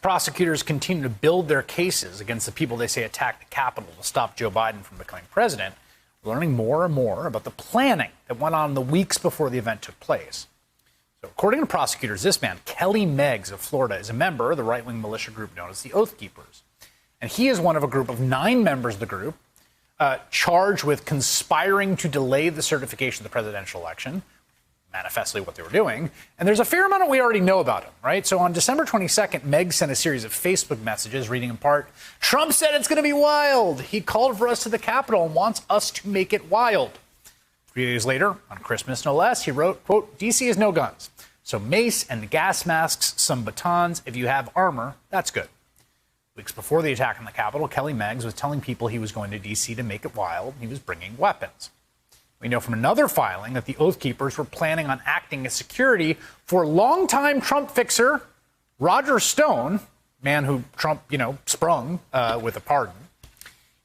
Prosecutors continue to build their cases against the people they say attacked the Capitol to stop Joe Biden from becoming president. We're learning more and more about the planning that went on in the weeks before the event took place. So according to prosecutors, this man, Kelly Meggs of Florida, is a member of the right-wing militia group known as the Oath Keepers. And he is one of a group of 9 members of the group charged with conspiring to delay the certification of the presidential election, manifestly what they were doing. And there's a fair amount of we already know about him, right? So on December 22nd, Meggs sent a series of Facebook messages reading in part, "Trump said it's going to be wild. He called for us to the Capitol and wants us to make it wild." 3 days later, on Christmas no less, he wrote, quote, "DC has no guns. So mace and gas masks, some batons. If you have armor, that's good." Weeks before the attack on the Capitol, Kelly Meggs was telling people he was going to D.C. to make it wild. He was bringing weapons. We know from another filing that the Oath Keepers were planning on acting as security for longtime Trump fixer Roger Stone, man who Trump, sprung with a pardon.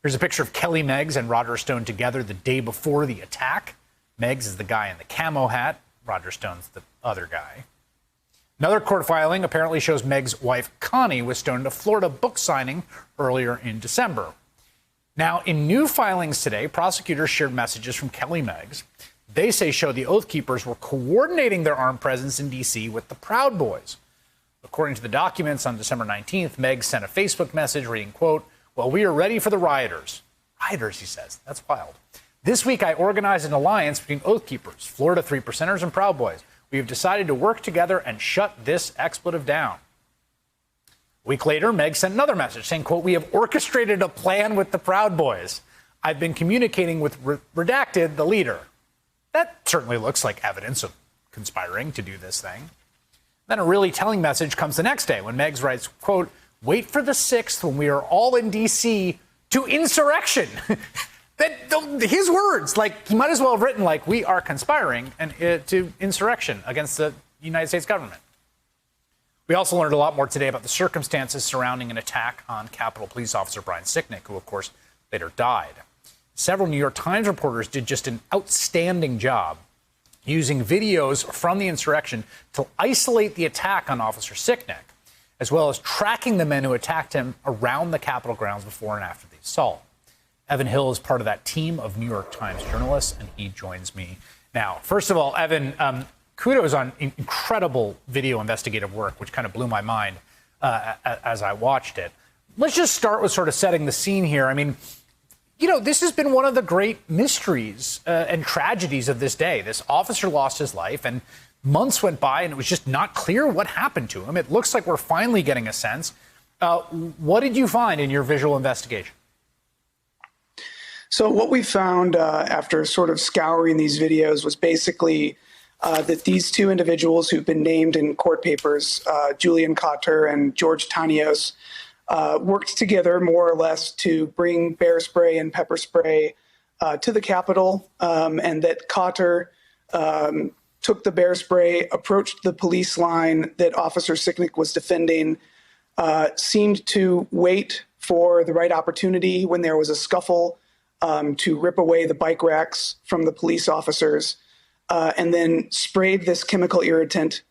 Here's a picture of Kelly Meggs and Roger Stone together the day before the attack. Meggs is the guy in the camo hat. Roger Stone's the other guy. Another court filing apparently shows Meggs' wife, Connie, was stoned at a Florida book signing earlier in December. Now, in new filings today, prosecutors shared messages from Kelly Meggs. They say show the Oath Keepers were coordinating their armed presence in D.C. with the Proud Boys. According to the documents, on December 19th, Meggs sent a Facebook message reading, quote, "Well, we are ready for the rioters." Rioters, he says. That's wild. "This week, I organized an alliance between Oath Keepers, Florida 3 Percenters, and Proud Boys. We have decided to work together and shut this expletive down." A week later, Meggs sent another message saying, quote, "We have orchestrated a plan with the Proud Boys. I've been communicating with Redacted, the leader." That certainly looks like evidence of conspiring to do this thing. Then a really telling message comes the next day when Meggs writes, quote, "Wait for the 6th when we are all in D.C. to insurrection." His words, like he might as well have written like we are conspiring and to insurrection against the United States government. We also learned a lot more today about the circumstances surrounding an attack on Capitol Police Officer Brian Sicknick, who, of course, later died. Several New York Times reporters did just an outstanding job using videos from the insurrection to isolate the attack on Officer Sicknick, as well as tracking the men who attacked him around the Capitol grounds before and after the assault. Evan Hill is part of that team of New York Times journalists, and he joins me now. First of all, Evan, kudos on incredible video investigative work, which kind of blew my mind as I watched it. Let's just start with sort of setting the scene here. I mean, this has been one of the great mysteries and tragedies of this day. This officer lost his life, and months went by, and it was just not clear what happened to him. It looks like we're finally getting a sense. What did you find in your visual investigation? So what we found after sort of scouring these videos was basically that these 2 individuals who've been named in court papers, Julian Cotter and George Tanios, worked together more or less to bring bear spray and pepper spray to the Capitol, and that Cotter took the bear spray, approached the police line that Officer Sicknick was defending, seemed to wait for the right opportunity when there was a scuffle to rip away the bike racks from the police officers, and then sprayed this chemical irritant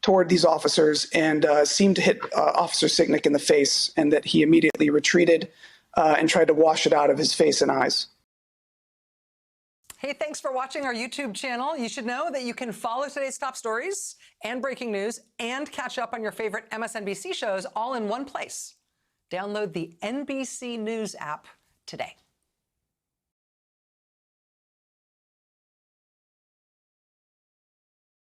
toward these officers and seemed to hit Officer Sicknick in the face, and that he immediately retreated and tried to wash it out of his face and eyes. Hey, thanks for watching our YouTube channel. You should know that you can follow today's top stories and breaking news and catch up on your favorite MSNBC shows all in one place. Download the NBC News app today.